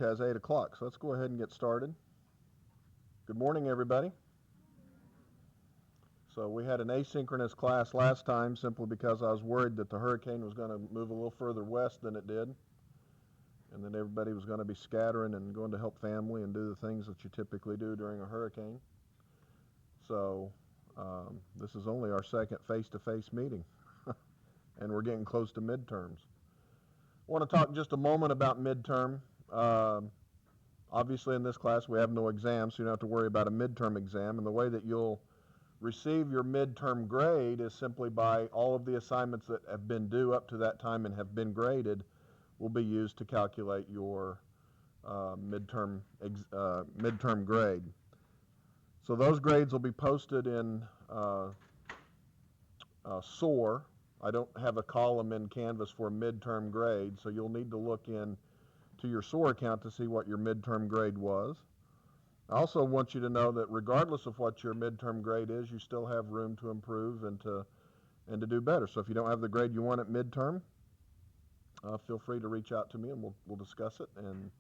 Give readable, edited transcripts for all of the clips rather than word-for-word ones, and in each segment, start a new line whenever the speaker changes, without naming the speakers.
Has 8 o'clock, so let's go ahead and get started. Good morning, everybody. So we had an asynchronous class last time simply because I was worried that the hurricane was going to move a little further west than it did, and that everybody was going to be scattering and going to help family and do the things that you typically do during a hurricane. So this is only our second face-to-face meeting, and we're getting close to midterms. I want to talk just a moment about midterm. Obviously, in this class, we have no exams, so you don't have to worry about a midterm exam. And the way that you'll receive your midterm grade is simply by all of the assignments that have been due up to that time and have been graded will be used to calculate your midterm grade. So those grades will be posted in SOAR. I don't have a column in Canvas for midterm grade, so you'll need to look in to your SOAR account to see what your midterm grade was. I also want you to know that regardless of what your midterm grade is, you still have room to improve and to do better. So if you don't have the grade you want at midterm, feel free to reach out to me and we'll discuss it and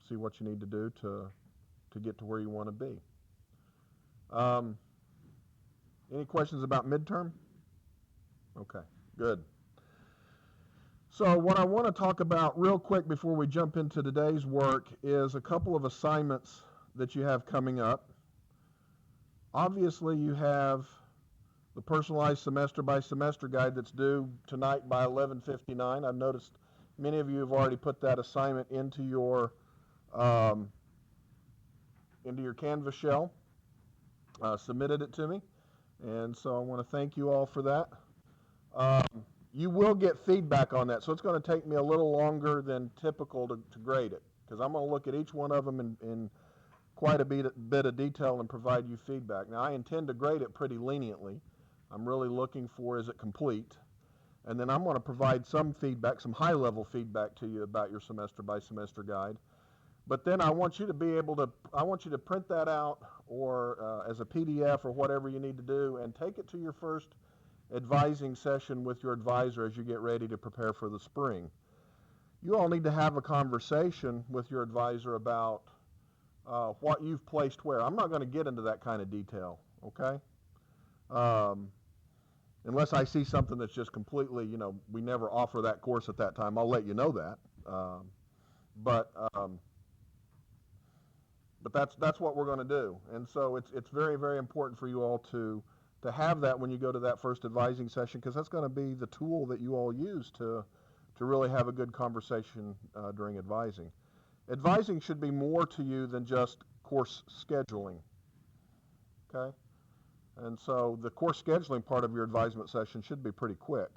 see what you need to do to get to where you want to be. Any questions about midterm? Okay, good. So what I want to talk about real quick before we jump into today's work is a couple of assignments that you have coming up. Obviously, you have the personalized semester by semester guide that's due tonight by 11:59. I've noticed many of you have already put that assignment into your Canvas shell, submitted it to me, and so I want to thank you all for that. You will get feedback on that, so it's going to take me a little longer than typical to grade it, because I'm going to look at each one of them in quite a bit of detail and provide you feedback. Now, I intend to grade it pretty leniently. I'm really looking for, is it complete? And then I'm going to provide some feedback, some high-level feedback to you about your semester-by-semester guide. But then I want you to be able to, I want you to print that out or as a PDF or whatever you need to do and take it to your first advising session with your advisor as you get ready to prepare for the spring. You all need to have a conversation with your advisor about what you've placed where. I'm not going to get into that kind of detail, okay? Unless I see something that's just completely, we never offer that course at that time, I'll let you know that. But that's what we're going to do. And so it's very, very important for you all to have that when you go to that first advising session, because that's going to be the tool that you all use to really have a good conversation during advising. Advising should be more to you than just course scheduling, okay? And so the course scheduling part of your advisement session should be pretty quick.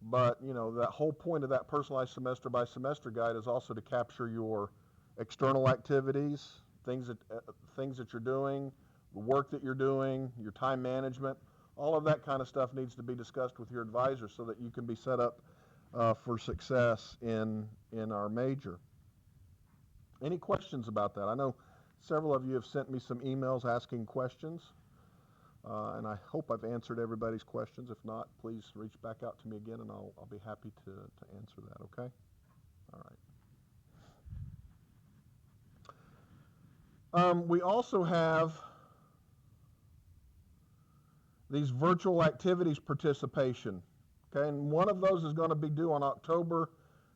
But, that whole point of that personalized semester by semester guide is also to capture your external activities, things that you're doing, the work that you're doing, your time management. All of that kind of stuff needs to be discussed with your advisor so that you can be set up for success in our major. Any questions about that? I know several of you have sent me some emails asking questions, and I hope I've answered everybody's questions. If not, please reach back out to me again, and I'll be happy to answer that, okay? All right. We also have these virtual activities participation, okay? And one of those is going to be due on October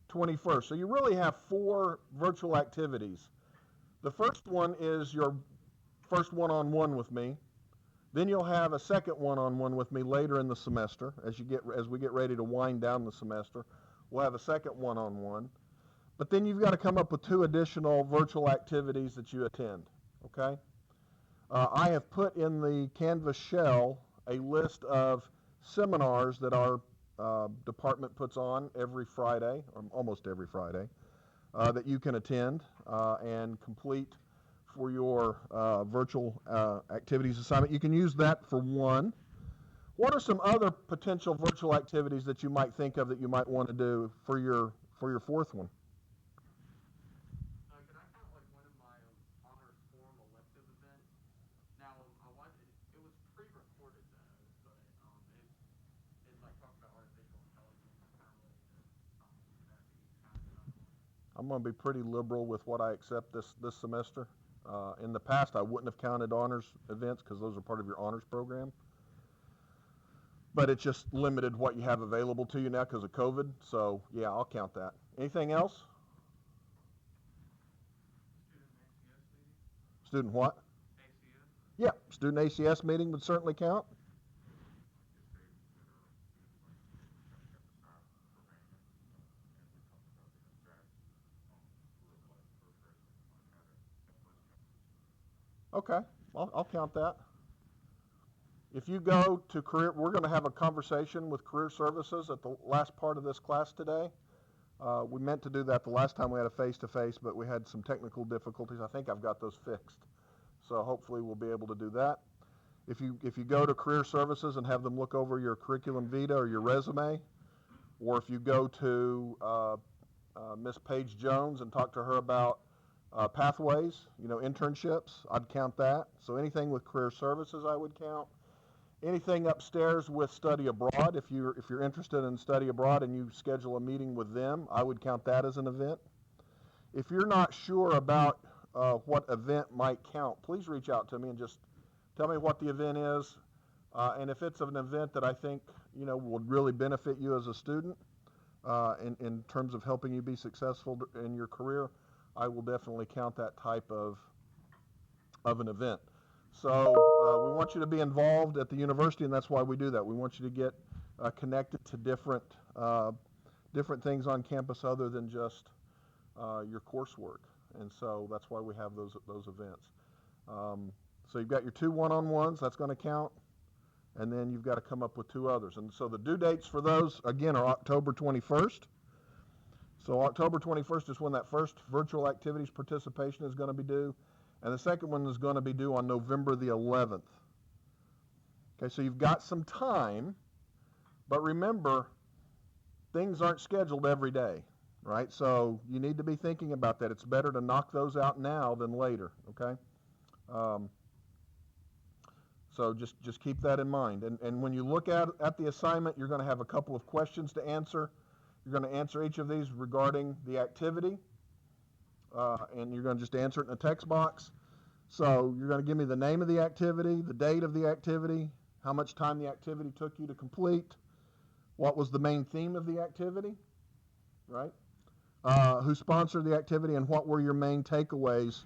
21st. So you really have 4 virtual activities. The first one is your first one-on-one with me. Then you'll have a second one-on-one with me later in the semester as we get ready to wind down the semester. We'll have a second one-on-one. But then you've got to come up with 2 additional virtual activities that you attend, okay? I have put in the Canvas shell a list of seminars that our department puts on every Friday, or almost every Friday, that you can attend and complete for your virtual activities assignment. You can use that for one. What are some other potential virtual activities that you might think of that you might want to do for your fourth one?
Could I count like one of my honors form elective events? Now, it was pre-recorded though, but it like talked about artificial intelligence and how related could that be kind of another one?
I'm going to be pretty liberal with what I accept this semester. In the past, I wouldn't have counted honors events because those are part of your honors program. But it's just limited what you have available to you now because of COVID. So, yeah, I'll count that. Anything else? Student what? Yeah, student ACS meeting would certainly count. Okay, I'll count that. If you go to career, we're going to have a conversation with career services at the last part of this class today. We meant to do that the last time we had a face-to-face, but we had some technical difficulties. I think I've got those fixed. So hopefully we'll be able to do that. If you go to career services and have them look over your curriculum vitae or your resume, or if you go to Miss Paige Jones and talk to her about pathways, internships, I'd count that. So anything with career services I would count. Anything upstairs with study abroad, if you're interested in study abroad and you schedule a meeting with them, I would count that as an event. If you're not sure about what event might count, please reach out to me and just tell me what the event is. And if it's an event that I think would really benefit you as a student in terms of helping you be successful in your career, I will definitely count that type of an event. So we want you to be involved at the university, and that's why we do that. We want you to get connected to different things on campus other than just your coursework, and so that's why we have those events. So you've got your 2 one-on-ones, that's going to count, and then you've got to come up with 2 others. And so the due dates for those, again, are October 21st. So October 21st is when that first virtual activities participation is going to be due. And the second one is going to be due on November the 11th. Okay, so you've got some time, but remember, things aren't scheduled every day, right? So you need to be thinking about that. It's better to knock those out now than later, okay? So just keep that in mind. And when you look at the assignment, you're going to have a couple of questions to answer. You're going to answer each of these regarding the activity. And you're going to just answer it in a text box. So you're going to give me the name of the activity, the date of the activity, how much time the activity took you to complete, what was the main theme of the activity, right? Who sponsored the activity, and what were your main takeaways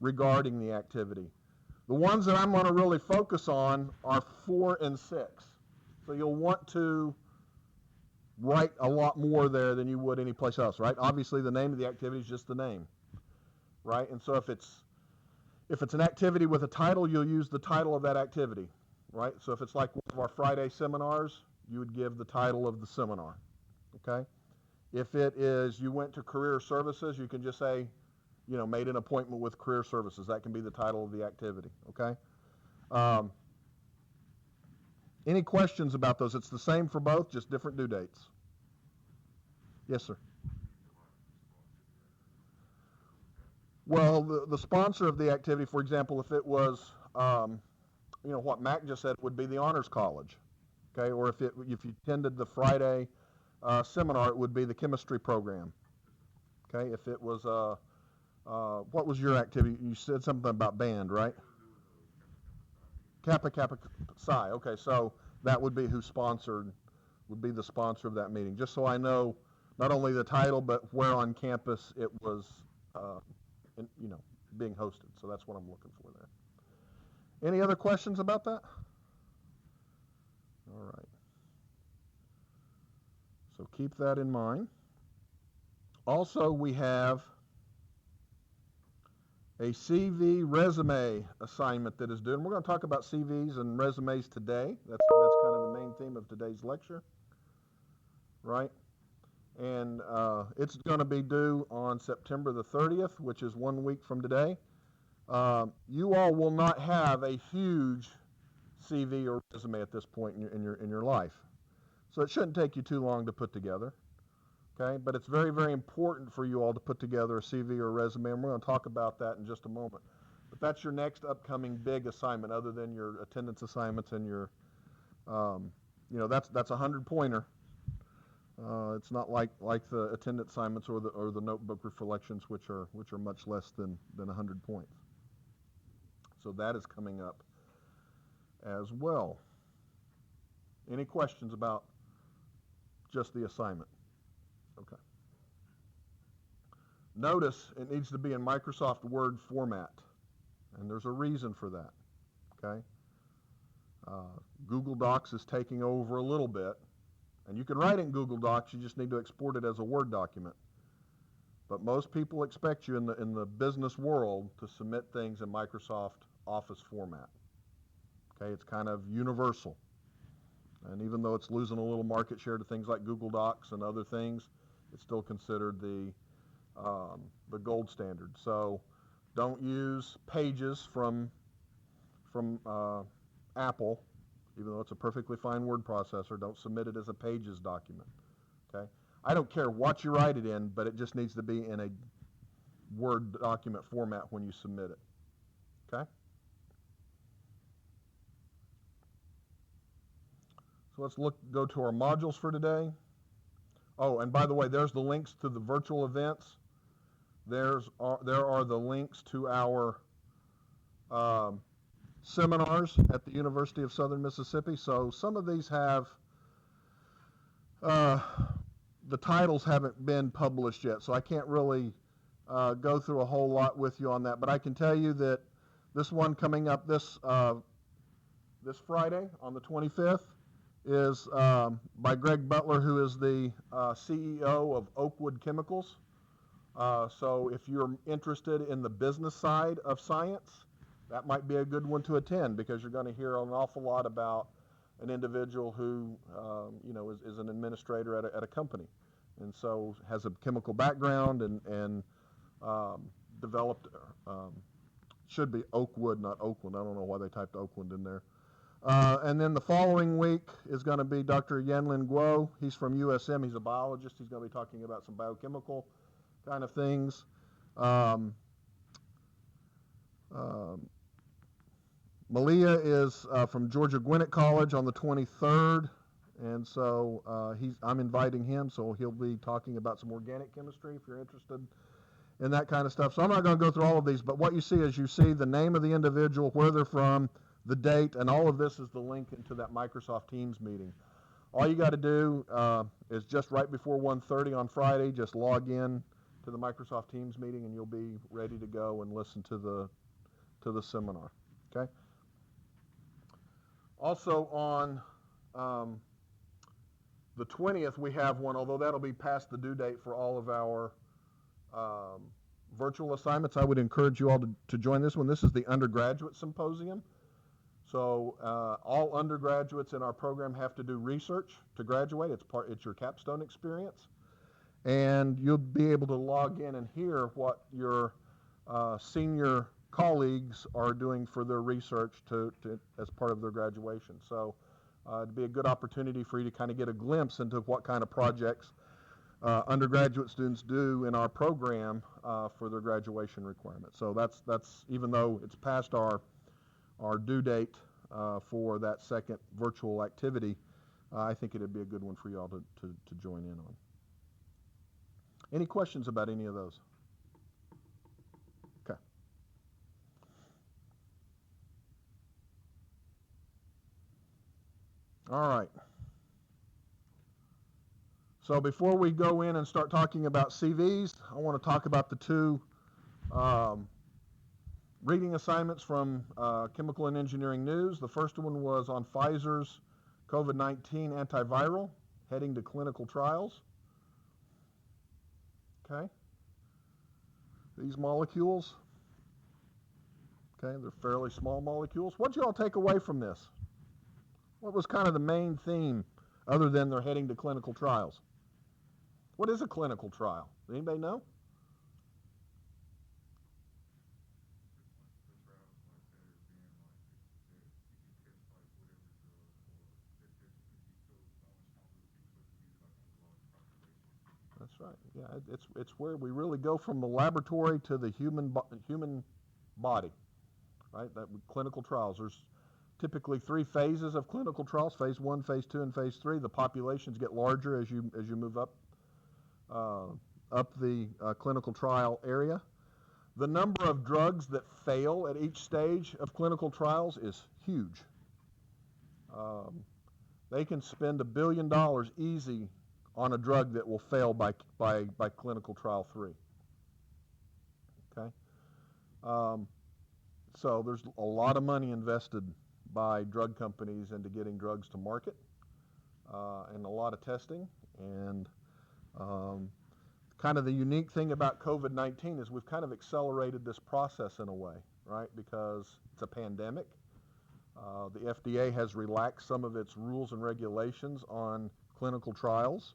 regarding the activity. The ones that I'm going to really focus on are 4 and 6. So you'll want to write a lot more there than you would anyplace else, right? Obviously, the name of the activity is just the name. Right? And so if it's an activity with a title, you'll use the title of that activity, right? So if it's like one of our Friday seminars, you would give the title of the seminar, okay? If it is you went to career services, you can just say, made an appointment with career services. That can be the title of the activity, okay? Any questions about those? It's the same for both, just different due dates. Yes, sir. Well, the sponsor of the activity, for example, if it was, what Mac just said, would be the Honors College, okay? Or if you attended the Friday seminar, it would be the chemistry program, okay? If it was, what was your activity? You said something about band, right? Kappa Psi. Okay, so that would be would be the sponsor of that meeting. Just so I know not only the title, but where on campus it was being hosted. So that's what I'm looking for there. Any other questions about that? All right. So keep that in mind. Also, we have a CV resume assignment that is due. And we're going to talk about CVs and resumes today. That's kind of the main theme of today's lecture, right? And it's going to be due on September the 30th, which is 1 week from today. You all will not have a huge CV or resume at this point in your life, so it shouldn't take you too long to put together. Okay, but it's very, very important for you all to put together a CV or a resume, and we're going to talk about that in just a moment. But that's your next upcoming big assignment, other than your attendance assignments and your, that's a 100-pointer. It's not like the attendance assignments or the notebook reflections, which are much less than 100 points. So that is coming up as well. Any questions about just the assignment? Okay. Notice it needs to be in Microsoft Word format, and there's a reason for that. Okay. Google Docs is taking over a little bit, and you can write it in Google Docs. You just need to export it as a Word document. But most people expect you in the business world to submit things in Microsoft Office format. Okay, it's kind of universal. And even though it's losing a little market share to things like Google Docs and other things, it's still considered the gold standard. So don't use Pages from Apple, even though it's a perfectly fine word processor. Don't submit it as a Pages document. Okay, I don't care what you write it in, but it just needs to be in a Word document format when you submit it. Okay. So let's go to our modules for today. Oh, and by the way, there's the links to the virtual events. There are the links to our seminars at the University of Southern Mississippi. So some of these have, the titles haven't been published yet, so I can't really go through a whole lot with you on that. But I can tell you that this one coming up this Friday on the 25th is by Greg Butler, who is the CEO of Oakwood Chemicals. So if you're interested in the business side of science, that might be a good one to attend, because you're going to hear an awful lot about an individual who is an administrator at a company, and so has a chemical background and developed, should be Oakwood, not Oakland. I don't know why they typed Oakland in there. And then the following week is going to be Dr. Yanlin Guo. He's from USM. He's a biologist. He's going to be talking about some biochemical kind of things. Malia is from Georgia Gwinnett College on the 23rd, and so I'm inviting him, so he'll be talking about some organic chemistry if you're interested in that kind of stuff. So I'm not going to go through all of these, but what you see is you see the name of the individual, where they're from, the date, and all of this is the link into that Microsoft Teams meeting. All you got to do is just right before 1:30 on Friday, just log in to the Microsoft Teams meeting, and you'll be ready to go and listen to the seminar. Okay. Also on the 20th, we have one, although that'll be past the due date for all of our virtual assignments. I would encourage you all to join this one. This is the Undergraduate Symposium. So all undergraduates in our program have to do research to graduate. It's your capstone experience. And you'll be able to log in and hear what your senior colleagues are doing for their research as part of their graduation. So it'd be a good opportunity for you to kind of get a glimpse into what kind of projects undergraduate students do in our program for their graduation requirements. So that's even though it's past our due date for that second virtual activity, I think it'd be a good one for you all to join in on. Any questions about any of those? Okay. All right. So before we go in and start talking about CVs, I want to talk about the two reading assignments from Chemical and Engineering News. The first one was on Pfizer's COVID-19 antiviral heading to clinical trials. Okay. These molecules, okay, they're fairly small molecules. What did you all take away from this? What was kind of the main theme other than they're heading to clinical trials? What is a clinical trial? Does anybody know? That's right. Yeah, it's where we really go from the laboratory to the human body, right? That clinical trials. typically 3 phases of clinical trials: phase 1, phase 2, and phase 3. The populations get larger as you move up the clinical trial area. The number of drugs that fail at each stage of clinical trials is huge. They can spend $1 billion easy on a drug that will fail by clinical trial 3. Okay, so there's a lot of money invested by drug companies into getting drugs to market, and a lot of testing. And kind of the unique thing about COVID-19 is we've kind of accelerated this process in a way, right? Because it's a pandemic. The FDA has relaxed some of its rules and regulations on clinical trials,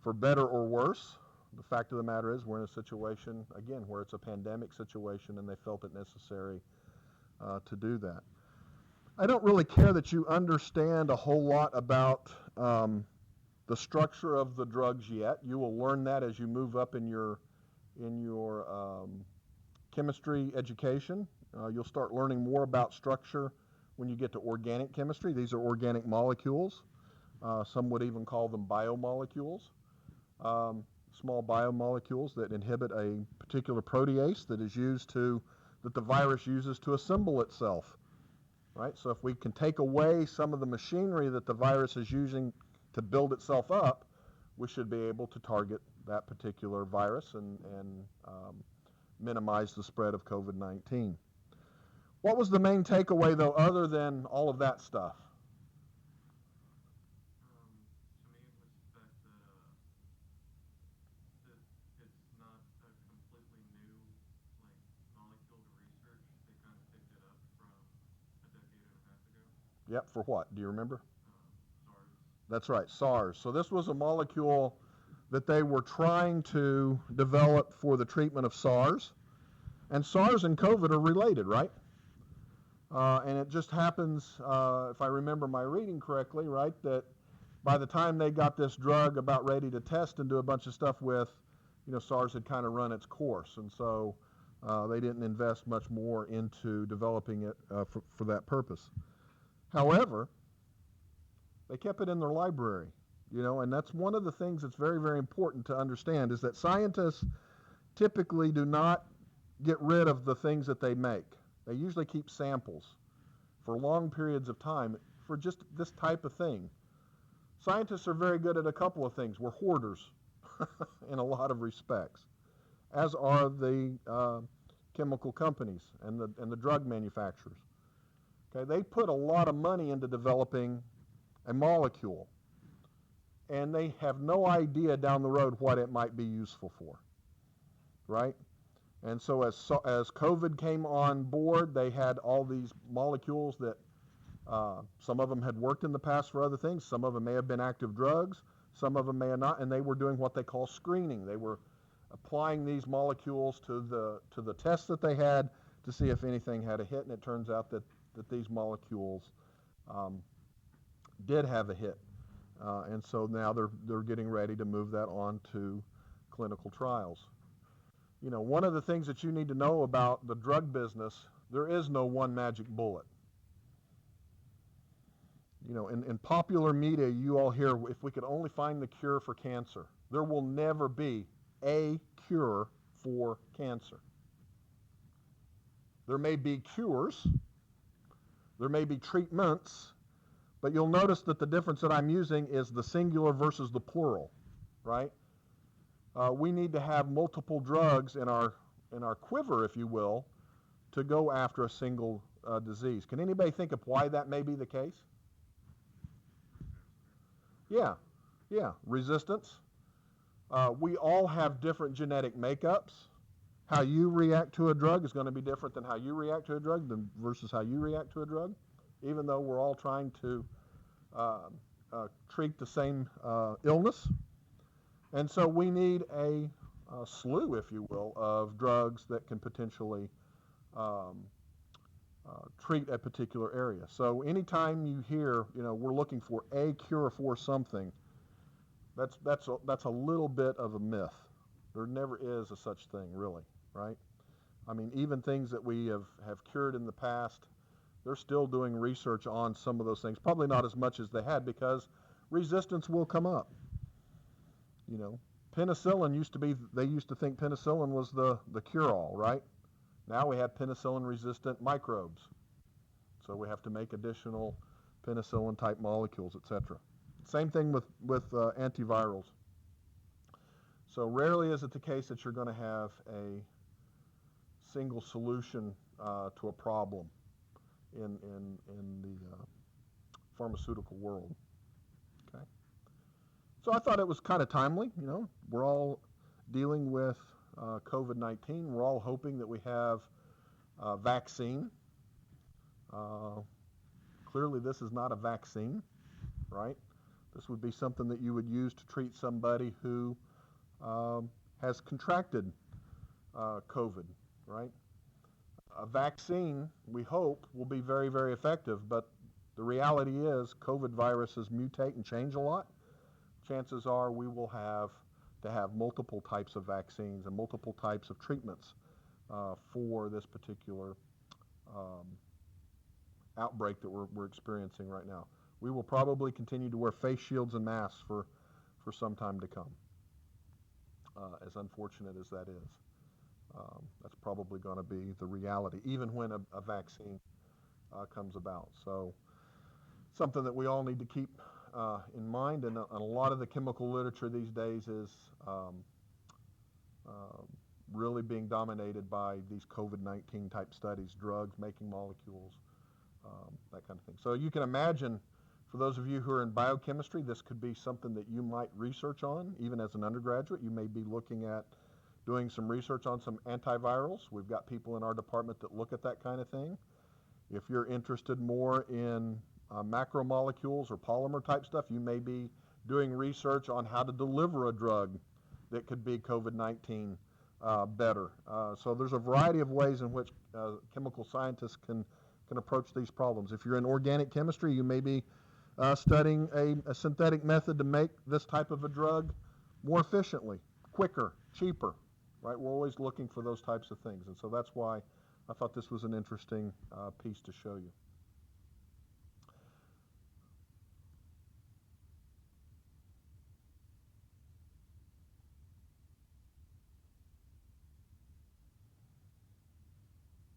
for better or worse. The fact of the matter is we're in a situation, again, where it's a pandemic situation, and they felt it necessary to do that. I don't really care that you understand a whole lot about the structure of the drugs yet. You will learn that as you move up in your chemistry education. You'll start learning more about structure when you get to organic chemistry. These are organic molecules. Some would even call them biomolecules. Small biomolecules that inhibit a particular protease that the virus uses to assemble itself. Right? So if we can take away some of the machinery that the virus is using to build itself up, we should be able to target that particular virus and minimize the spread of COVID-19. What was the main takeaway, though, other than all of that stuff?
To me, it was that it's not a completely new molecule to research. They kind of picked it up from a decade and a half ago.
Yep, for what? Do you remember?
SARS.
That's right, SARS. So this was a molecule that they were trying to develop for the treatment of SARS. And SARS and COVID are related, right? And it just happens, if I remember my reading correctly, right, that by the time they got this drug about ready to test and do a bunch of stuff with, SARS had kind of run its course. And so they didn't invest much more into developing it for that purpose. However, they kept it in their library, and that's one of the things that's very, very important to understand, is that scientists typically do not get rid of the things that they make. They usually keep samples for long periods of time for just this type of thing. Scientists are very good at a couple of things. We're hoarders in a lot of respects, as are the chemical companies and the drug manufacturers. Okay, they put a lot of money into developing a molecule, and they have no idea down the road what it might be useful for, right? And so as COVID came on board, they had all these molecules that some of them had worked in the past for other things. Some of them may have been active drugs. Some of them may have not, and they were doing what they call screening. They were applying these molecules to the tests that they had to see if anything had a hit, and it turns out that these molecules did have a hit. And so now they're getting ready to move that on to clinical trials. One of the things that you need to know about the drug business, there is no one magic bullet. In popular media, you all hear, if we could only find the cure for cancer. There will never be a cure for cancer. There may be cures, there may be treatments, but you'll notice that the difference that I'm using is the singular versus the plural, right? We need to have multiple drugs in our quiver, if you will, to go after a single disease. Can anybody think of why that may be the case? Yeah, resistance. We all have different genetic makeups. How you react to a drug is going to be different than how you react to a drug versus how you react to a drug, even though we're all trying to treat the same illness. And so we need a slew, if you will, of drugs that can potentially treat a particular area. So anytime you hear, we're looking for a cure for something, that's a little bit of a myth. There never is a such thing, really, right? I mean, even things that we have cured in the past, they're still doing research on some of those things. Probably not as much as they had, because resistance will come up. You know, penicillin they used to think penicillin was the cure-all, right? Now we have penicillin-resistant microbes. So we have to make additional penicillin-type molecules, etc. Same thing with antivirals. So rarely is it the case that you're going to have a single solution to a problem in the pharmaceutical world. Okay. So I thought it was kind of timely. You know, we're all dealing with COVID-19. We're all hoping that we have a vaccine. Clearly, this is not a vaccine, right? This would be something that you would use to treat somebody who has contracted COVID, right? A vaccine, we hope, will be very, very effective, but the reality is COVID viruses mutate and change a lot. Chances are we will have to have multiple types of vaccines and multiple types of treatments for this particular outbreak that we're experiencing right now. We will probably continue to wear face shields and masks for some time to come, as unfortunate as that is. That's probably going to be the reality, even when a vaccine comes about. So something that we all need to keep in mind, and a lot of the chemical literature these days is really being dominated by these COVID-19 type studies, drugs, making molecules, that kind of thing. So you can imagine, for those of you who are in biochemistry, this could be something that you might research on. Even as an undergraduate, you may be looking at doing some research on some antivirals. We've got people in our department that look at that kind of thing. If you're interested more in macromolecules or polymer type stuff, you may be doing research on how to deliver a drug that could be COVID-19 better. So there's a variety of ways in which chemical scientists can approach these problems. If you're in organic chemistry, you may be studying a synthetic method to make this type of a drug more efficiently, quicker, cheaper, right? We're always looking for those types of things, and so that's why I thought this was an interesting piece to show you.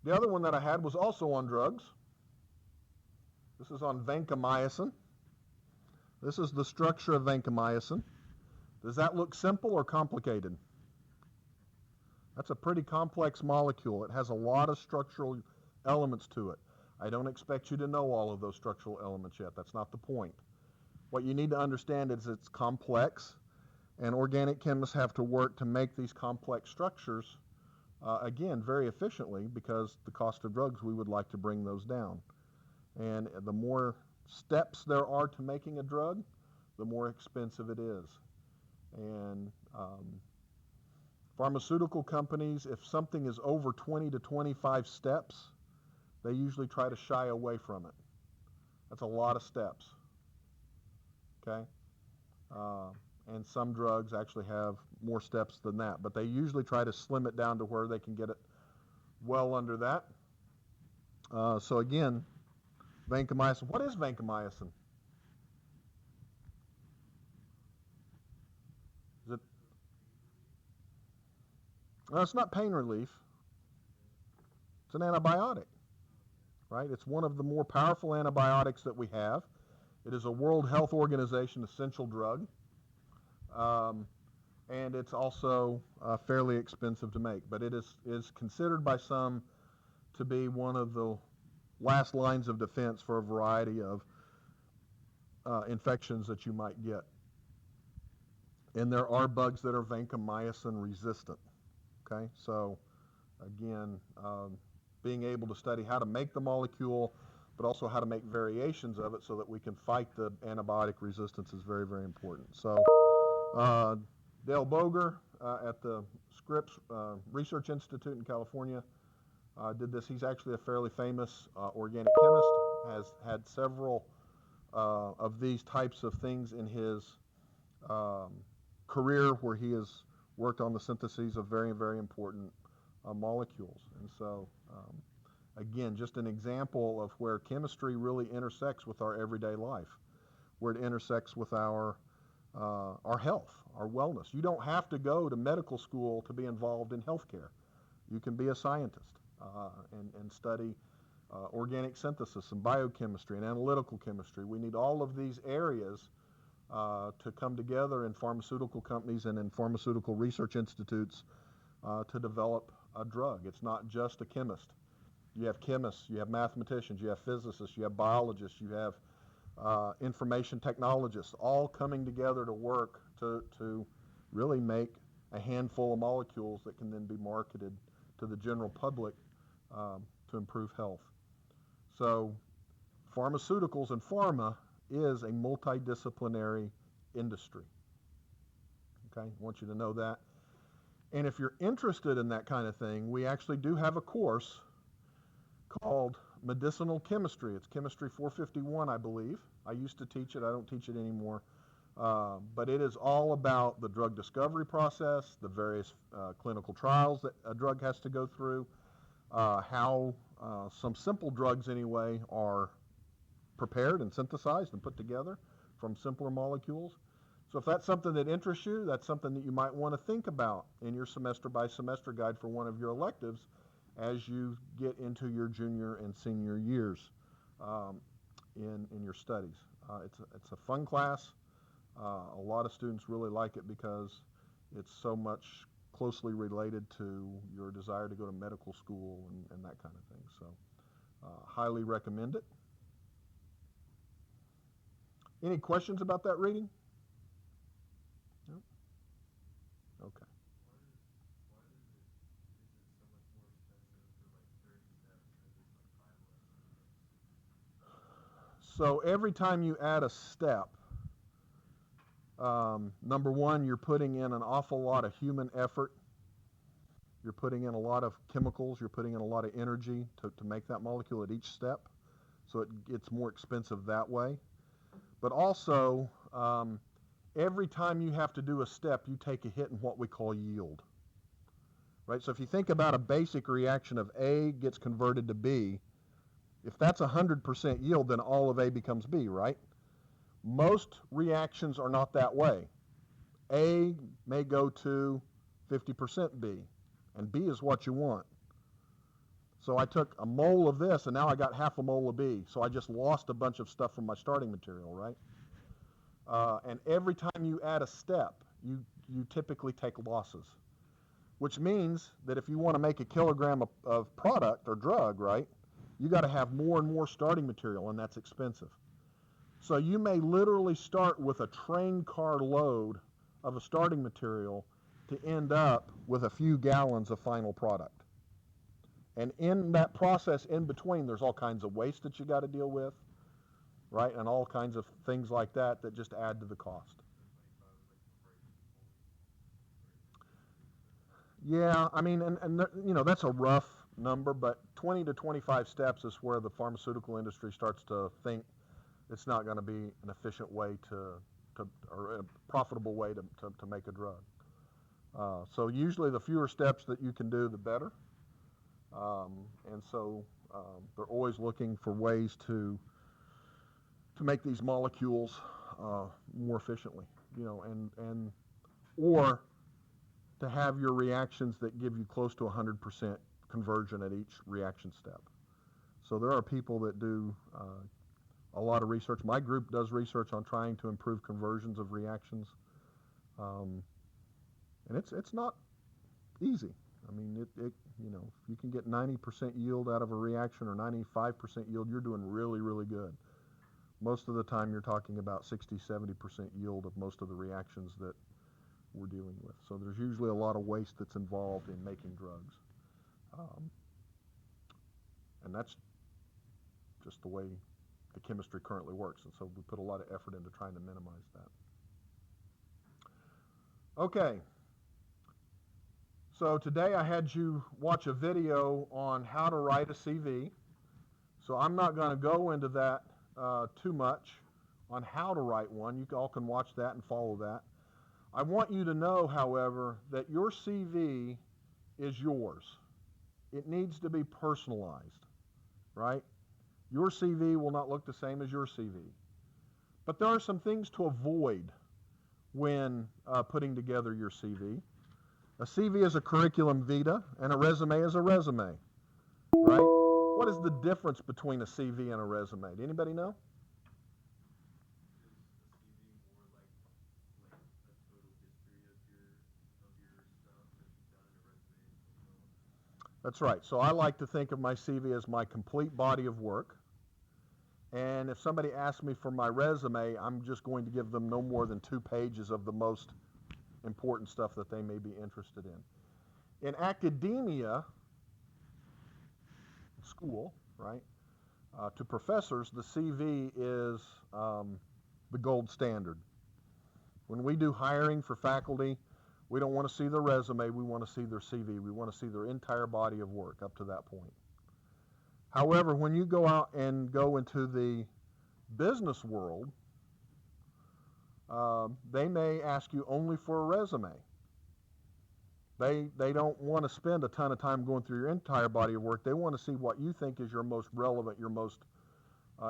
The other one that I had was also on drugs. This is on vancomycin. This is the structure of vancomycin. Does that look simple or complicated? That's a pretty complex molecule. It has a lot of structural elements to it. I don't expect you to know all of those structural elements yet. That's not the point. What you need to understand is it's complex, and organic chemists have to work to make these complex structures, again, very efficiently, because the cost of drugs, we would like to bring those down. And the more steps there are to making a drug, the more expensive it is. And pharmaceutical companies, if something is over 20 to 25 steps, they usually try to shy away from it. That's a lot of steps. Okay? And some drugs actually have more steps than that, but they usually try to slim it down to where they can get it well under that. So again, vancomycin. What is vancomycin? Is it? No, it's not pain relief. It's an antibiotic, right? It's one of the more powerful antibiotics that we have. It is a World Health Organization essential drug. And it's also fairly expensive to make, but it is considered by some to be one of the last lines of defense for a variety of infections that you might get. And there are bugs that are vancomycin resistant. Okay, so again, being able to study how to make the molecule, but also how to make variations of it so that we can fight the antibiotic resistance is very, very important. So Dale Boger at the Scripps Research Institute in California did this. He's actually a fairly famous organic chemist, has had several of these types of things in his career where he has worked on the syntheses of very, very important molecules. And so, Again, just an example of where chemistry really intersects with our everyday life, where it intersects with our health, our wellness. You don't have to go to medical school to be involved in healthcare. You can be a scientist and study organic synthesis and biochemistry and analytical chemistry. We need all of these areas to come together in pharmaceutical companies and in pharmaceutical research institutes to develop a drug. It's not just a chemist. You have chemists, you have mathematicians, you have physicists, you have biologists, you have information technologists, all coming together to work to really make a handful of molecules that can then be marketed to the general public to improve health. So pharmaceuticals and pharma is a multidisciplinary industry. Okay, I want you to know that. And if you're interested in that kind of thing, we actually do have a course called Medicinal Chemistry. It's Chemistry 451, I believe. I used to teach it. I don't teach it anymore. But it is all about the drug discovery process, the various clinical trials that a drug has to go through, how some simple drugs anyway are prepared and synthesized and put together from simpler molecules. So if that's something that interests you, that's something that you might want to think about in your semester by semester guide for one of your electives as you get into your junior and senior years in your studies. It's a fun class. A lot of students really like it because it's so much closely related to your desire to go to medical school and that kind of thing. So highly recommend it. Any questions about that reading? No? Okay. So every time you add a step, number one, you're putting in an awful lot of human effort. You're putting in a lot of chemicals. You're putting in a lot of energy to make that molecule at each step. So it gets more expensive that way. But also, every time you have to do a step, you take a hit in what we call yield. Right? So if you think about a basic reaction of A gets converted to B, if that's 100% yield, then all of A becomes B, right? Most reactions are not that way. A may go to 50% B, and B is what you want. So I took a mole of this, and now I got half a mole of B. So I just lost a bunch of stuff from my starting material, right? And every time you add a step, you typically take losses, which means that if you want to make a kilogram of product or drug, right, you got to have more and more starting material, and that's expensive. So you may literally start with a train car load of a starting material to end up with a few gallons of final product. And in that process in between, there's all kinds of waste that you got to deal with, right? And all kinds of things like that that just add to the cost. Yeah, I mean, and you know, that's a rough number, but 20 to 25 steps is where the pharmaceutical industry starts to think it's not going to be an efficient way or a profitable way to make a drug. So usually the fewer steps that you can do, the better. And so they're always looking for ways to make these molecules more efficiently, you know, and or to have your reactions that give you close to 100% conversion at each reaction step. So there are people that do a lot of research. My group does research on trying to improve conversions of reactions, and it's not easy. I mean, it you know, if you can get 90% yield out of a reaction or 95% yield, you're doing really, really good. Most of the time, you're talking about 60, 70% yield of most of the reactions that we're dealing with. So there's usually a lot of waste that's involved in making drugs. And that's just the way the chemistry currently works. And so we put a lot of effort into trying to minimize that. Okay. So today I had you watch a video on how to write a CV. So I'm not going to go into that too much on how to write one. You all can watch that and follow that. I want you to know, however, that your CV is yours. It needs to be personalized. right? Your CV will not look the same as your CV. But there are some things to avoid when putting together your CV. A CV is a curriculum vitae, and a resume is a resume, right? What is the difference between a CV and a resume? Do anybody know? That's right. So I like to think of my CV as my complete body of work. And if somebody asks me for my resume, I'm just going to give them no more than 2 pages of the most important stuff that they may be interested in. In academia, school, right, to professors, the CV is the gold standard. When we do hiring for faculty, we don't want to see their resume, we want to see their CV. We want to see their entire body of work up to that point. However, when you go out and go into the business world, they may ask you only for a resume. They don't want to spend a ton of time going through your entire body of work. They want to see what you think is your most relevant, your most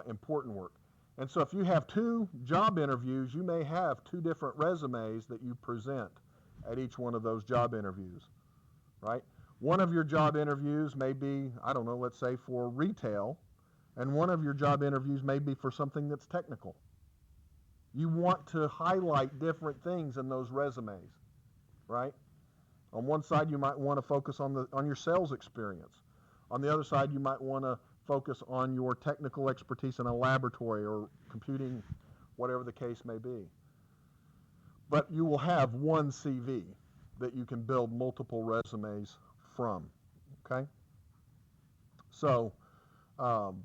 important work. And so if you have 2 job interviews, you may have 2 different resumes that you present at each one of those job interviews, right? One of your job interviews may be, I don't know, let's say for retail, and one of your job interviews may be for something that's technical. You want to highlight different things in those resumes, right? On one side, you might want to focus on your sales experience. On the other side, you might want to focus on your technical expertise in a laboratory or computing, whatever the case may be. But you will have one CV that you can build multiple resumes from, okay? So,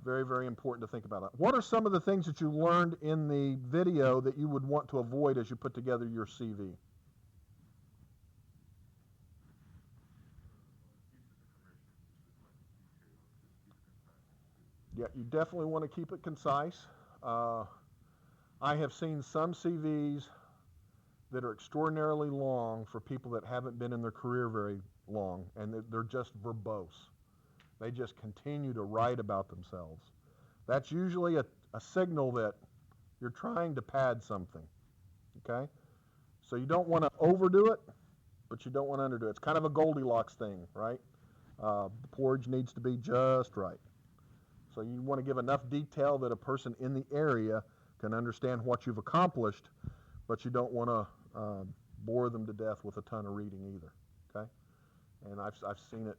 very, very important to think about that. What are some of the things that you learned in the video that you would want to avoid as you put together your CV? Yeah, you definitely want to keep it concise. I have seen some CVs that are extraordinarily long for people that haven't been in their career very long, and they're just verbose. They just continue to write about themselves. That's usually a signal that you're trying to pad something, okay? So you don't want to overdo it, but you don't want to underdo it. It's kind of a Goldilocks thing, right? The porridge needs to be just right. So you want to give enough detail that a person in the area can understand what you've accomplished, but you don't want to bore them to death with a ton of reading either, okay? And I've seen it,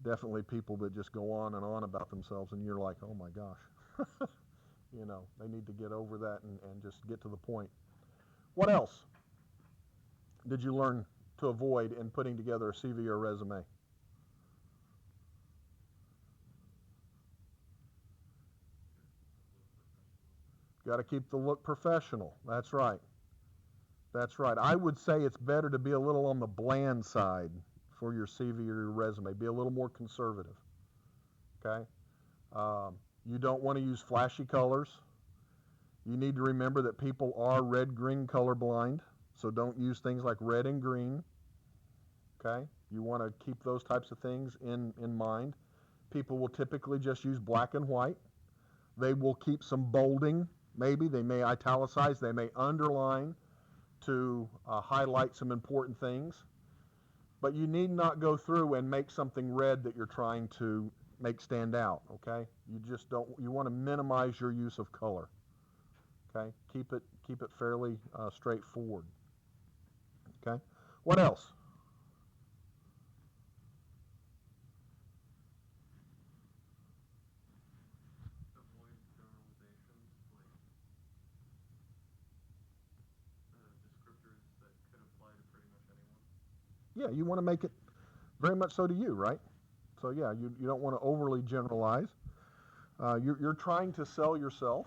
definitely people that just go on and on about themselves, and you're like, oh my gosh. You know, they need to get over that and just get to the point. What else did you learn to avoid in putting together a CV or a resume? Got to keep the look professional. That's right. That's right. I would say it's better to be a little on the bland side for your CV or your resume. Be a little more conservative. Okay? You don't want to use flashy colors. You need to remember that people are red-green colorblind, so don't use things like red and green. Okay? You want to keep those types of things in mind. People will typically just use black and white. They will keep some bolding, maybe. They may italicize. They may underline to highlight some important things. But you need not go through and make something red that you're trying to make stand out, okay? You just don't, you want to minimize your use of color, okay? Keep it fairly straightforward, okay? What else?
Avoid generalizations like descriptors that could apply to pretty much anyone.
Yeah, you want to make it very much so to you, right? So yeah, you don't want to overly generalize. You're trying to sell yourself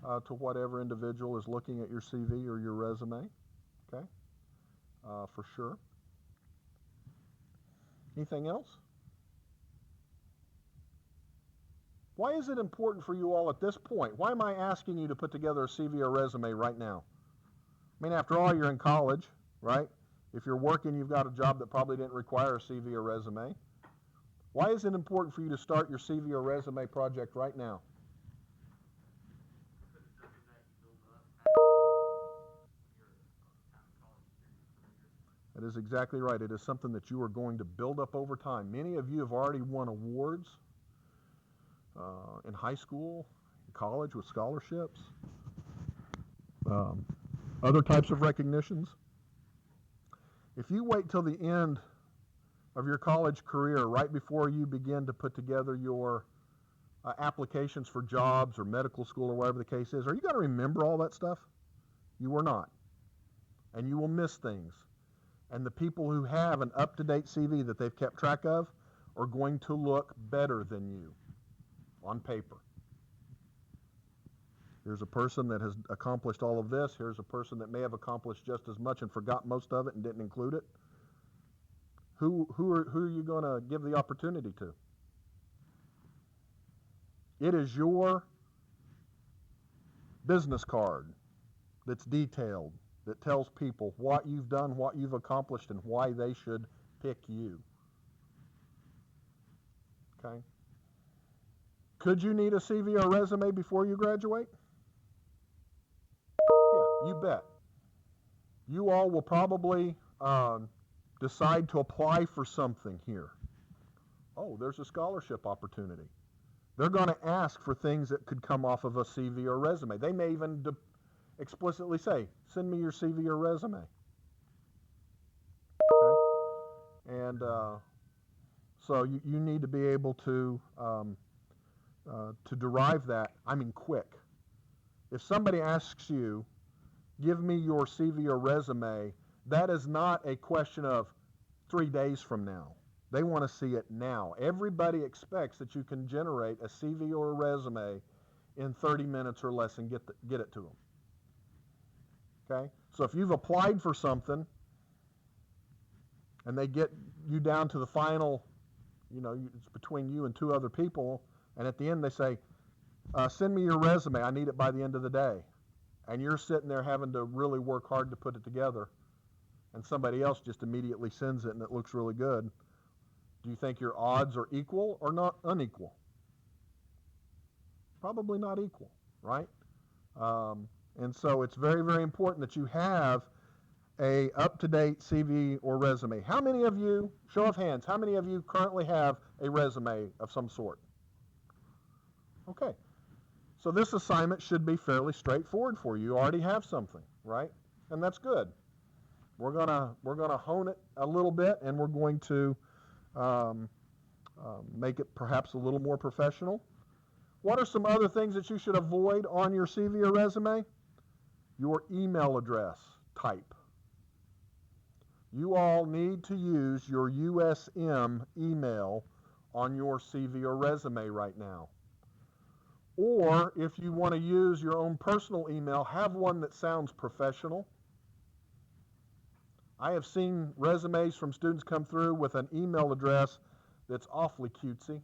to whatever individual is looking at your CV or your resume, okay? For sure. Anything else? Why is it important for you all at this point? Why am I asking you to put together a CV or resume right now? I mean, after all, you're in college, right? If you're working, you've got a job that probably didn't require a CV or resume. Why is it important for you to start your CV or resume project right now?
Because it's something that you build up as your time in college through your career.
That is exactly right. It is something that you are going to build up over time. Many of you have already won awards in high school, in college with scholarships, other types of recognitions. If you wait till the end of your college career, right before you begin to put together your applications for jobs or medical school or whatever the case is, are you going to remember all that stuff? You are not. And you will miss things. And the people who have an up-to-date CV that they've kept track of are going to look better than you on paper. Here's a person that has accomplished all of this. Here's a person that may have accomplished just as much and forgot most of it and didn't include it. Who are you going to give the opportunity to? It is your business card that's detailed, that tells people what you've done, what you've accomplished, and why they should pick you. Okay? Could you need a CV or resume before you graduate? Yeah, you bet. You all will probably decide to apply for something here. Oh, there's a scholarship opportunity. They're going to ask for things that could come off of a CV or resume. They may even explicitly say, send me your CV or resume. Okay? And so you need to be able to derive that, I mean quick. If somebody asks you, give me your CV or resume, that is not a question of 3 days from now. They want to see it now. Everybody expects that you can generate a CV or a resume in 30 minutes or less and get it to them. Okay? So if you've applied for something and they get you down to the final, it's between you and 2 other people, and at the end they say, send me your resume, I need it by the end of the day. And you're sitting there having to really work hard to put it together, and somebody else just immediately sends it and it looks really good. Do you think your odds are equal or not unequal? Probably not equal, right? And so it's very, very important that you have a up-to-date CV or resume. How many of you, show of hands, how many of you currently have a resume of some sort? Okay. So this assignment should be fairly straightforward for you. You already have something, right? And that's good. We're gonna hone it a little bit, and we're going to make it perhaps a little more professional. What are some other things that you should avoid on your CV or resume? Your email address type. You all need to use your USM email on your CV or resume right now. Or if you want to use your own personal email, have one that sounds professional. I have seen resumes from students come through with an email address that's awfully cutesy,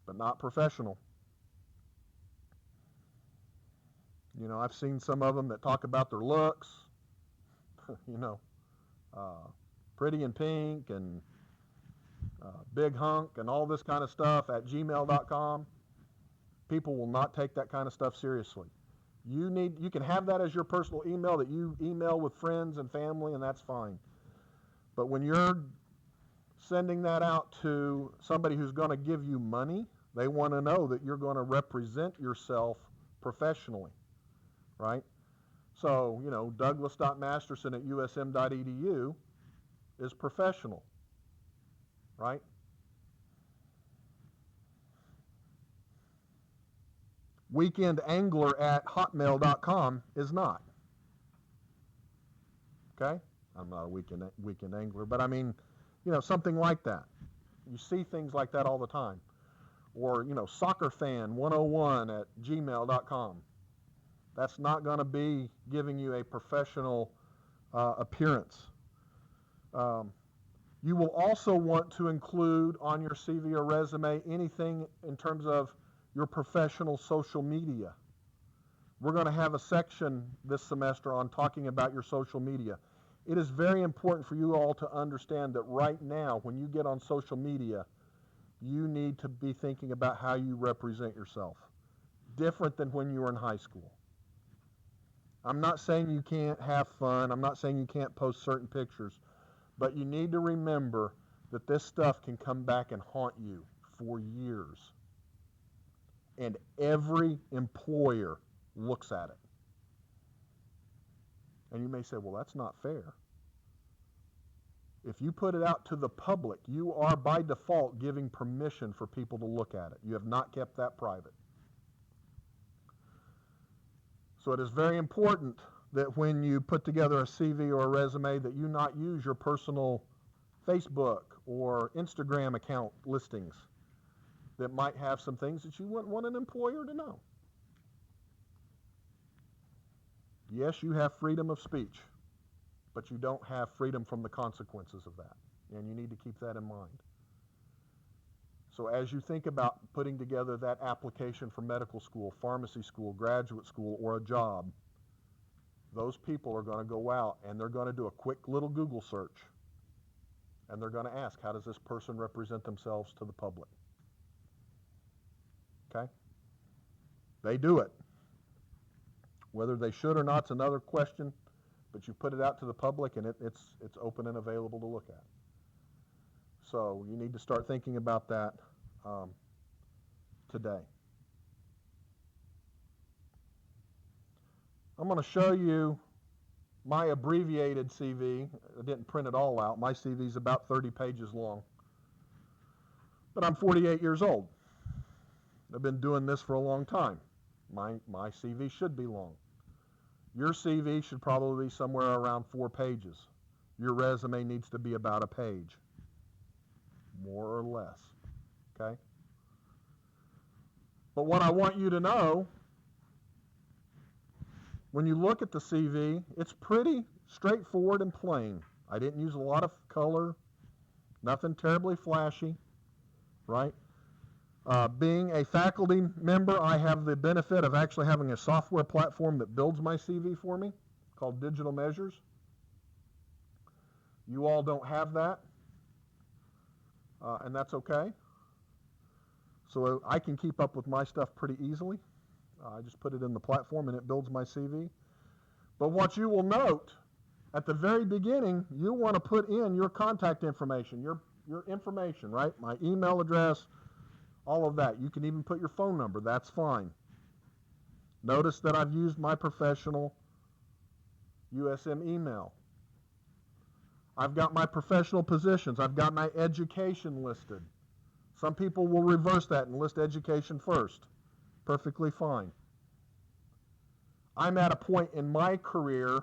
but not professional. I've seen some of them that talk about their looks, pretty and pink and big hunk and all this kind of stuff at gmail.com. People will not take that kind of stuff seriously. You can have that as your personal email that you email with friends and family, and that's fine. But when you're sending that out to somebody who's going to give you money, they want to know that you're going to represent yourself professionally, right? So, douglas.masterson@usm.edu is professional, right? Weekendangler@hotmail.com is not. Okay? I'm not a weekend angler, but I mean, something like that. You see things like that all the time. Or, soccerfan101@gmail.com. That's not going to be giving you a professional appearance. You will also want to include on your CV or resume anything in terms of your professional social media. We're going to have a section this semester on talking about your social media. It is very important for you all to understand that right now, when you get on social media, you need to be thinking about how you represent yourself. Different than when you were in high school. I'm not saying you can't have fun. I'm not saying you can't post certain pictures. But you need to remember that this stuff can come back and haunt you for years. And every employer looks at it. And you may say, well, that's not fair. If you put it out to the public, you are by default giving permission for people to look at it. You have not kept that private. So it is very important that when you put together a CV or a resume that you not use your personal Facebook or Instagram account listings that might have some things that you wouldn't want an employer to know. Yes, you have freedom of speech, but you don't have freedom from the consequences of that, and you need to keep that in mind. So as you think about putting together that application for medical school, pharmacy school, graduate school, or a job, those people are going to go out and they're going to do a quick little Google search, and they're going to ask, how does this person represent themselves to the public? Okay? They do it. Whether they should or not is another question, but you put it out to the public and it's open and available to look at. So you need to start thinking about that today. I'm going to show you my abbreviated CV. I didn't print it all out. My CV is about 30 pages long. But I'm 48 years old. I've been doing this for a long time. My CV should be long. Your CV should probably be somewhere around 4 pages. Your resume needs to be about a page, more or less, okay? But what I want you to know, when you look at the CV, it's pretty straightforward and plain. I didn't use a lot of color, nothing terribly flashy, right? Being a faculty member, I have the benefit of actually having a software platform that builds my CV for me called Digital Measures. You all don't have that, and that's okay. So I can keep up with my stuff pretty easily. I just put it in the platform and it builds my CV. But what you will note, at the very beginning, you want to put in your contact information, your information, right? My email address, all of that. You can even put your phone number. That's fine. Notice that I've used my professional USM email. I've got my professional positions. I've got my education listed. Some people will reverse that and list education first. Perfectly fine. I'm at a point in my career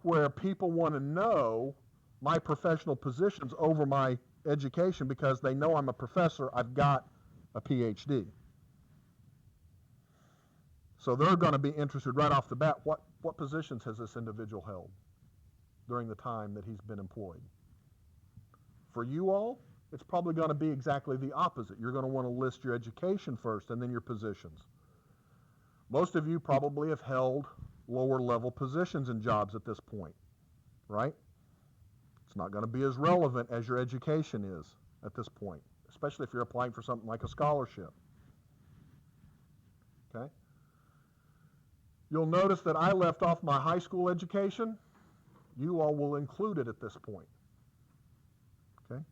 where people want to know my professional positions over my education because they know I'm a professor. I've got a PhD. So they're going to be interested right off the bat, what positions has this individual held during the time that he's been employed? For you all, it's probably going to be exactly the opposite. You're going to want to list your education first and then your positions. Most of you probably have held lower level positions in jobs at this point, right? It's not going to be as relevant as your education is at this point, especially if you're applying for something like a scholarship. Okay? You'll notice that I left off my high school education. You all will include it at this point. Okay?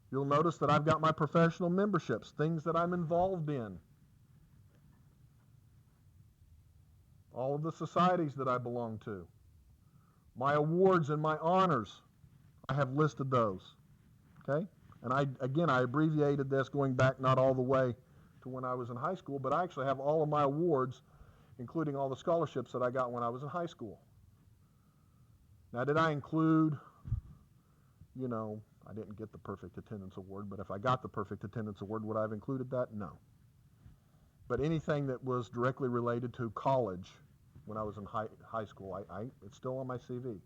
You'll notice that I've got my professional memberships, things that I'm involved in. All of the societies that I belong to. My awards and my honors, I have listed those. Okay? And I abbreviated this going back not all the way to when I was in high school, but I actually have all of my awards, including all the scholarships that I got when I was in high school. Now, did I include, I didn't get the perfect attendance award, but if I got the perfect attendance award, would I have included that? No. But anything that was directly related to college when I was in high school, it's still on my CV.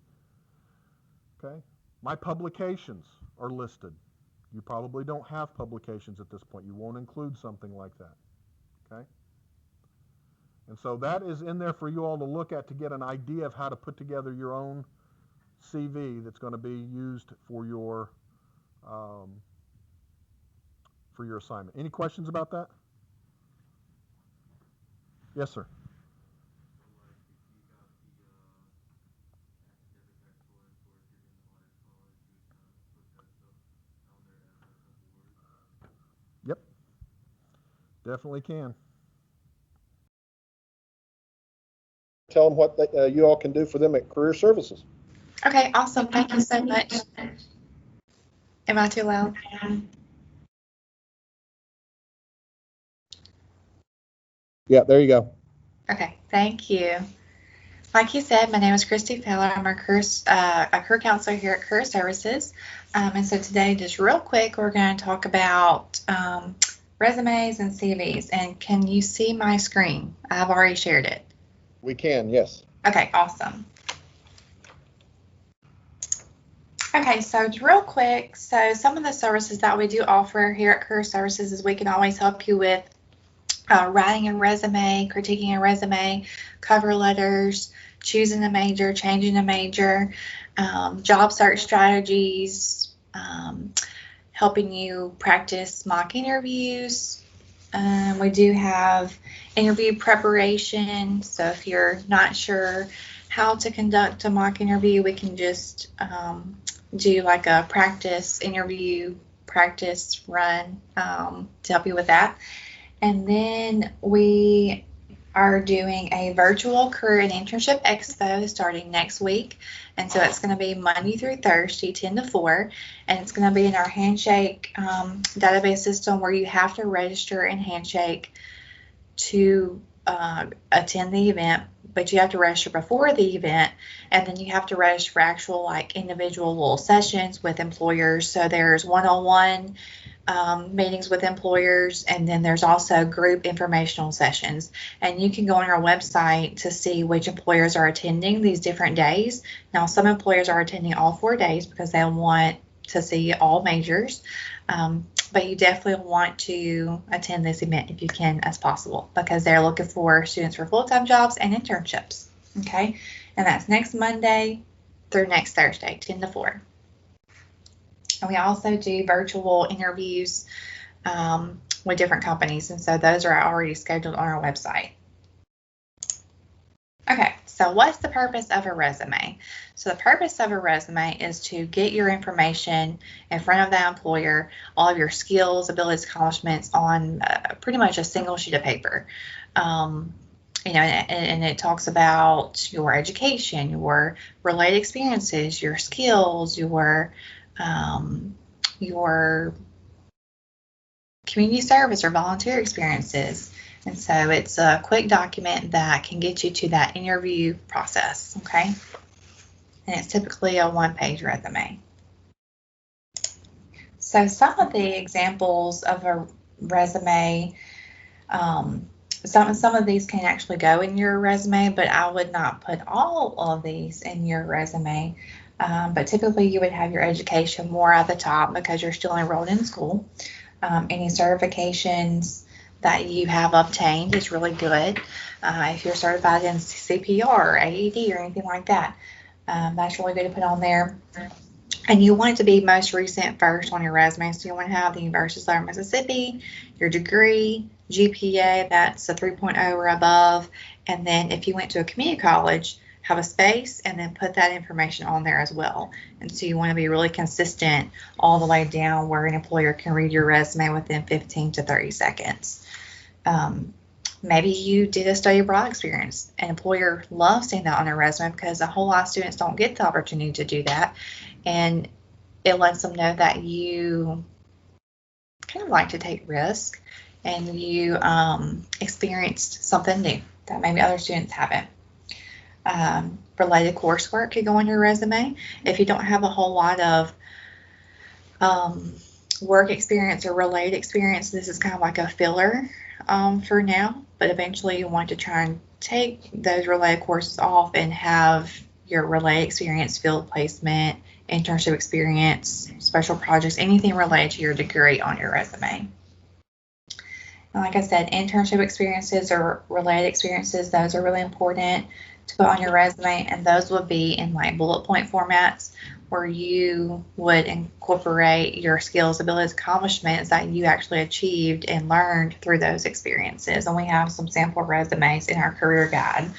Okay? My publications are listed. You probably don't have publications at this point. You won't include something like that. Okay? And so that is in there for you all to look at to get an idea of how to put together your own CV that's going to be used for your assignment. Any questions about that? Yes, sir. Yep, definitely can. Tell them what you all can do for them at Career Services.
Okay, awesome. Thank you so much. Am I too loud?
Yeah, there you go.
Okay, thank you. Like you said, my name is Christy Feller. I'm a career counselor here at Career Services. And so today, just real quick, we're going to talk about resumes and CVs. And can you see my screen? I've already shared it.
We can, yes.
Okay, awesome. Okay, so real quick, so some of the services that we do offer here at Career Services is we can always help you with writing a resume, critiquing a resume, cover letters, choosing a major, changing a major, job search strategies, helping you practice mock interviews. We do have interview preparation, so if you're not sure how to conduct a mock interview, we can just do like a practice interview, practice run to help you with that. And then we are doing a virtual career and internship expo starting next week. And so it's going to be Monday through Thursday, 10 to 4. And it's going to be in our Handshake database system where you have to register in Handshake to attend the event. But you have to register before the event, and then you have to register for actual like individual little sessions with employers. So there's one-on-one meetings with employers, and then there's also group informational sessions. And you can go on our website to see which employers are attending these different days. Now, some employers are attending all 4 days because they want to see all majors. But you definitely want to attend this event if you can as possible, because they're looking for students for full-time jobs and internships. Okay, and that's next Monday through next Thursday, 10 to 4. And we also do virtual interviews with different companies, and so those are already scheduled on our website. Okay, so what's the purpose of a resume? So the purpose of a resume is to get your information in front of the employer, all of your skills, abilities, accomplishments on pretty much a single sheet of paper. You know, and it talks about your education, your related experiences, your skills, your community service or volunteer experiences. And so it's a quick document that can get you to that interview process, okay? And it's typically a 1-page resume. So some of the examples of a resume, some of these can actually go in your resume, but I would not put all of these in your resume. But typically you would have your education more at the top because you're still enrolled in school. Any certifications that you have obtained is really good. If you're certified in CPR or AED or anything like that, that's really good to put on there. And you want it to be most recent first on your resume. So you want to have the University of Southern Mississippi, your degree, GPA, that's a 3.0 or above. And then if you went to a community college, have a space and then put that information on there as well. And so you want to be really consistent all the way down where an employer can read your resume within 15 to 30 seconds. Maybe you did a study abroad experience. An employer loves seeing that on their resume because a whole lot of students don't get the opportunity to do that. And it lets them know that you kind of like to take risks and you experienced something new that maybe other students haven't. Related coursework could go on your resume. If you don't have a whole lot of work experience or related experience, this is kind of like a filler for now, but eventually you want to try and take those related courses off and have your related experience, field placement, internship experience, special projects, anything related to your degree on your resume. And like I said, internship experiences or related experiences, those are really important. to put on your resume, and those would be in like bullet point formats where you would incorporate your skills, abilities, accomplishments that you actually achieved and learned through those experiences. And we have some sample resumes in our career guide.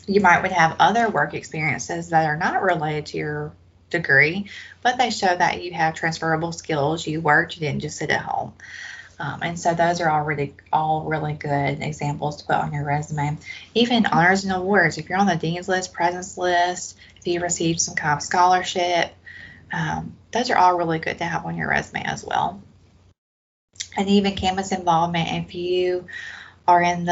You might would have other work experiences that are not related to your degree, but they show that you have transferable skills. You worked, you didn't just sit at home. And so those are all really good examples to put on your resume. Even honors and awards, if you're on the dean's list, president's list, if you received some kind of scholarship, those are all really good to have on your resume as well. And even campus involvement, if you are in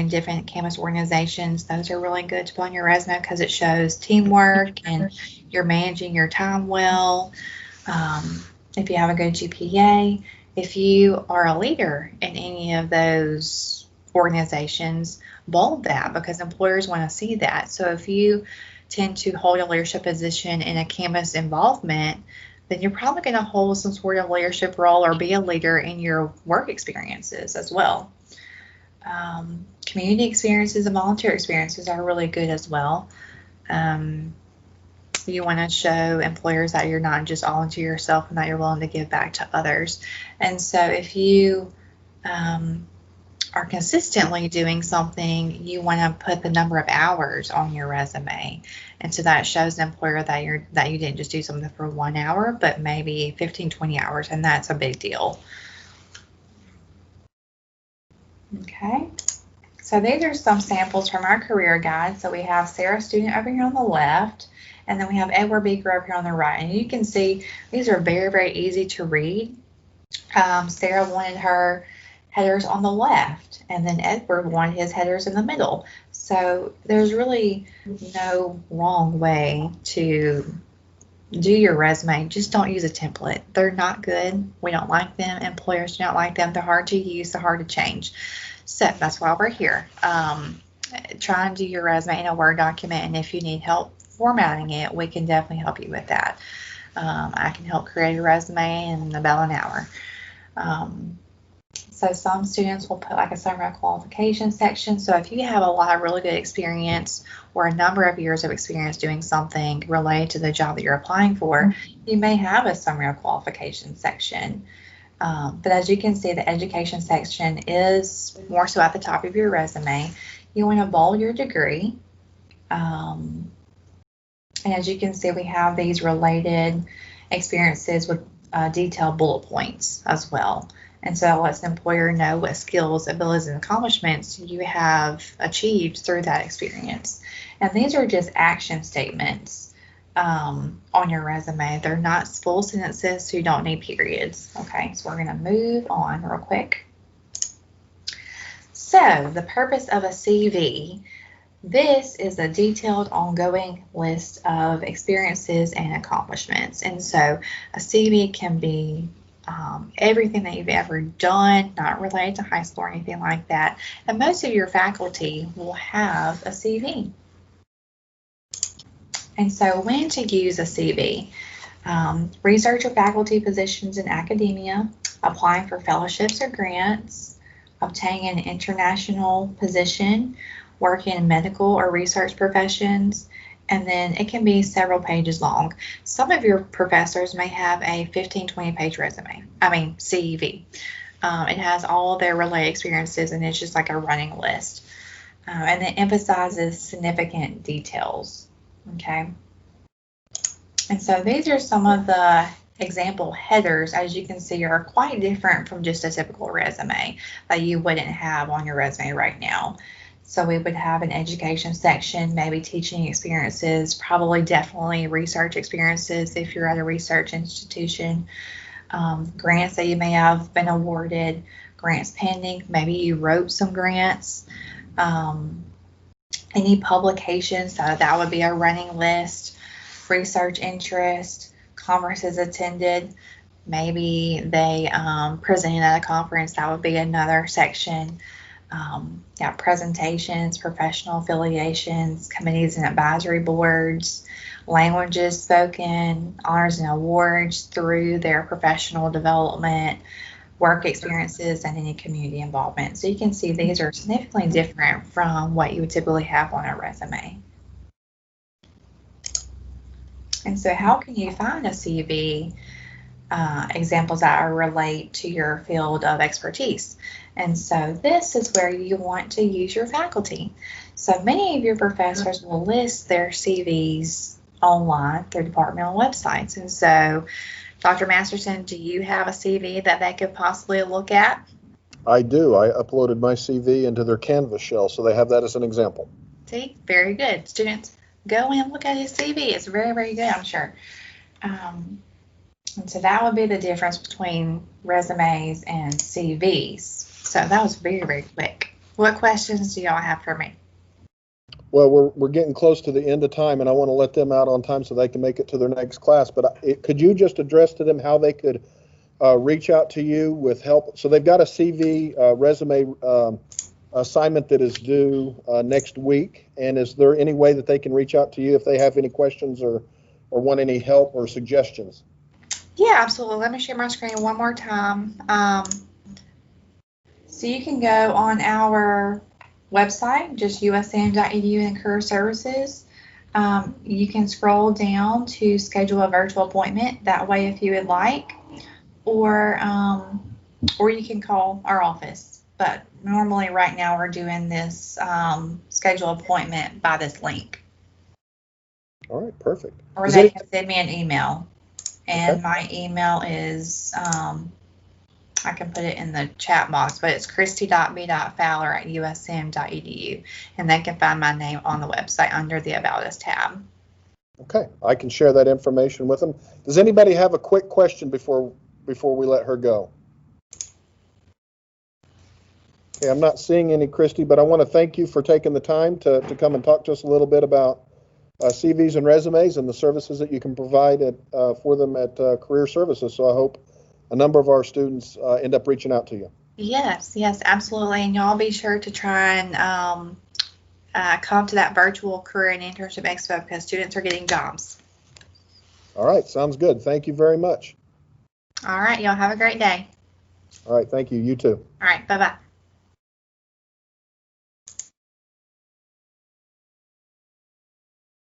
different campus organizations, those are really good to put on your resume because it shows teamwork and you're managing your time well. If you have a good GPA, if you are a leader in any of those organizations, bold that because employers want to see that. So if you tend to hold a leadership position in a campus involvement, then you're probably going to hold some sort of leadership role or be a leader in your work experiences as well. Community experiences and volunteer experiences are really good as well. You want to show employers that you're not just all into yourself and that you're willing to give back to others. And so if you are consistently doing something, you want to put the number of hours on your resume. And so that shows the employer that you didn't just do something for 1 hour, but maybe 15, 20 hours, and that's a big deal. Okay. So these are some samples from our career guide. So we have Sarah Student over here on the left, and then we have Edward Beaker over here on the right. And you can see these are very, very easy to read. Sarah wanted her headers on the left, and then Edward wanted his headers in the middle. So there's really no wrong way to do your resume. Just don't use a template. They're not good. We don't like them. Employers do not like them. They're hard to use. They're hard to change. So that's why we're here. Try and do your resume in a Word document, and if you need help formatting it, we can definitely help you with that. I can help create a resume in about an hour. So some students will put like a summary of qualification section. So if you have a lot of really good experience or a number of years of experience doing something related to the job that you're applying for, you may have a summary of qualification section. But as you can see, the education section is more so at the top of your resume. You want to bold your degree. And as you can see, we have these related experiences with detailed bullet points as well. And so that lets the employer know what skills, abilities, and accomplishments you have achieved through that experience. And these are just action statements on your resume. They're not full sentences, so you don't need periods. Okay, so we're going to move on real quick. So the purpose of a CV. This is a detailed, ongoing list of experiences and accomplishments. And so a CV can be everything that you've ever done, not related to high school or anything like that. And most of your faculty will have a CV. And so when to use a CV? Research or faculty positions in academia, applying for fellowships or grants, obtaining an international position, working in medical or research professions, and then it can be several pages long. Some of your professors may have a 15, 20-page CV. It has all their related experiences, and it's just like a running list. And it emphasizes significant details, okay? And so these are some of the example headers, as you can see, are quite different from just a typical resume that you wouldn't have on your resume right now. So we would have an education section, maybe teaching experiences, probably definitely research experiences if you're at a research institution, grants that you may have been awarded, grants pending, maybe you wrote some grants, any publications, so that would be a running list, research interest, conferences attended, maybe they presented at a conference, that would be another section. Presentations, professional affiliations, committees and advisory boards, languages spoken, honors and awards through their professional development, work experiences, and any community involvement. So you can see these are significantly different from what you would typically have on a resume. And so how can you find a CV examples that are relate to your field of expertise? And so this is where you want to use your faculty. So many of your professors will list their CVs online through departmental websites. And so, Dr. Masterson, do you have a CV that they could possibly look at?
I do. I uploaded my CV into their Canvas shell, so they have that as an example.
See, very good. Students, go and look at his CV. It's very, very good, I'm sure. And so that would be the difference between resumes and CVs. So that was very, very quick. What questions do y'all have for me?
Well, we're getting close to the end of time, and I want to let them out on time so they can make it to their next class. But could you just address to them how they could reach out to you with help? So they've got a CV resume assignment that is due next week. And is there any way that they can reach out to you if they have any questions or want any help or suggestions?
Yeah, absolutely. Let me share my screen one more time. So you can go on our website, just usm.edu and Career Services. You can scroll down to schedule a virtual appointment that way if you would like, or you can call our office. But normally right now we're doing this schedule appointment by this link.
All right, perfect.
Or they can send me an email. And
Okay.
my email is, I can put it in the chat box, but it's christy.b.fowler@usm.edu. And they can find my name on the website under the About Us tab.
Okay, I can share that information with them. Does anybody have a quick question before we let her go? Okay, I'm not seeing any, Christy, but I want to thank you for taking the time to come and talk to us a little bit about CVs and resumes and the services that you can provide for them at Career Services. So I hope a number of our students end up reaching out to you.
Yes, absolutely. And y'all be sure to try and come to that virtual career and internship expo because students are getting jobs.
All right, sounds good. Thank you very much.
All right, y'all have a great day.
All right, thank you. You too.
All right, bye-bye.